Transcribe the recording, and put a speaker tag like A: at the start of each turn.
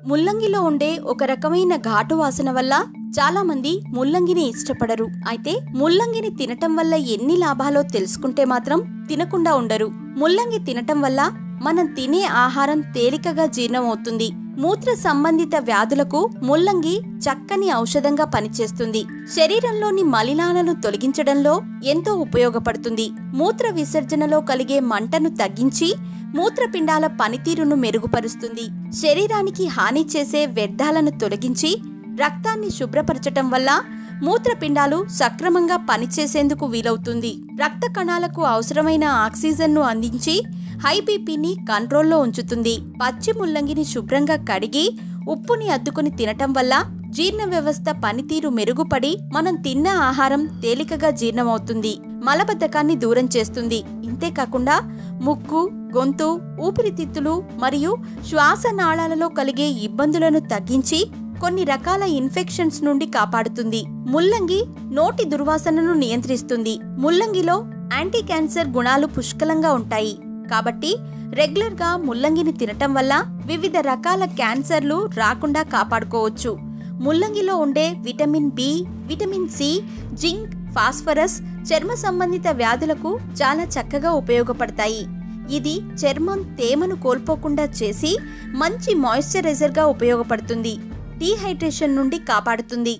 A: ముల్లంగిలో ఉండే ఒక రకమైన ఘాటు వాసన వల్ల చాలా మంది ముల్లంగిని ఇష్టపడరు. అయితే ముల్లంగిని తినటం వల్ల ఎన్ని లాభాలో తెలుసుకుంటే మాత్రం తినకుండా ఉండరు. ముల్లంగి తినటం వల్ల మనం తినే ఆహారం తేలికగా జీర్ణమవుతుంది. మూత్ర సంబంధిత వ్యాధులకు ముల్లంగి చక్కని ఔషధంగా పనిచేస్తుంది. శరీరంలోని మలినాలను తొలగించడంలో ఎంతో ఉపయోగపడుతుంది. మూత్ర విసర్జనలో కలిగే మంటను తగ్గించి మూత్రపిండాల పనితీరును మెరుగుపరుస్తుంది. శరీరానికి హాని చేసే వ్యర్థాలను తొలగించి రక్తాన్ని శుభ్రపరచటం వల్ల మూత్రపిండాలు సక్రమంగా పనిచేసేందుకు వీలవుతుంది. రక్త కణాలకు అవసరమైన ఆక్సిజన్ను అందించి హై బీపీని కంట్రోల్లో ఉంచుతుంది. పచ్చి ముల్లంగిని శుభ్రంగా కడిగి ఉప్పుని అద్దుకుని తినటం వల్ల జీర్ణ వ్యవస్థ పనితీరు మెరుగుపడి మనం తిన్న ఆహారం తేలికగా జీర్ణమవుతుంది. మలబద్ధకాన్ని దూరం చేస్తుంది. ఇంతేకాకుండా ముక్కు, గొంతు, ఊపిరితిత్తులు మరియు శ్వాసనాళాలలో కలిగే ఇబ్బందులను తగ్గించి కొన్ని రకాల ఇన్ఫెక్షన్స్ నుండి కాపాడుతుంది. ముల్లంగి నోటి దుర్వాసనను నియంత్రిస్తుంది. ముల్లంగిలో యాంటీ క్యాన్సర్ గుణాలు పుష్కలంగా ఉంటాయి. కాబట్టి రెగ్యులర్గా ముల్లంగిని తినటం వల్ల వివిధ రకాల క్యాన్సర్లు రాకుండా కాపాడుకోవచ్చు. ముల్లంగిలో ఉండే vitamin B, vitamin C, zinc, phosphorus చర్మ సంబంధిత వ్యాధులకు చాలా చక్కగా ఉపయోగపడతాయి. ఇది చర్మం తేమను కోల్పోకుండా చేసి మంచి మాయిశ్చరైజర్గా ఉపయోగపడుతుంది. డీహైడ్రేషన్ నుండి కాపాడుతుంది.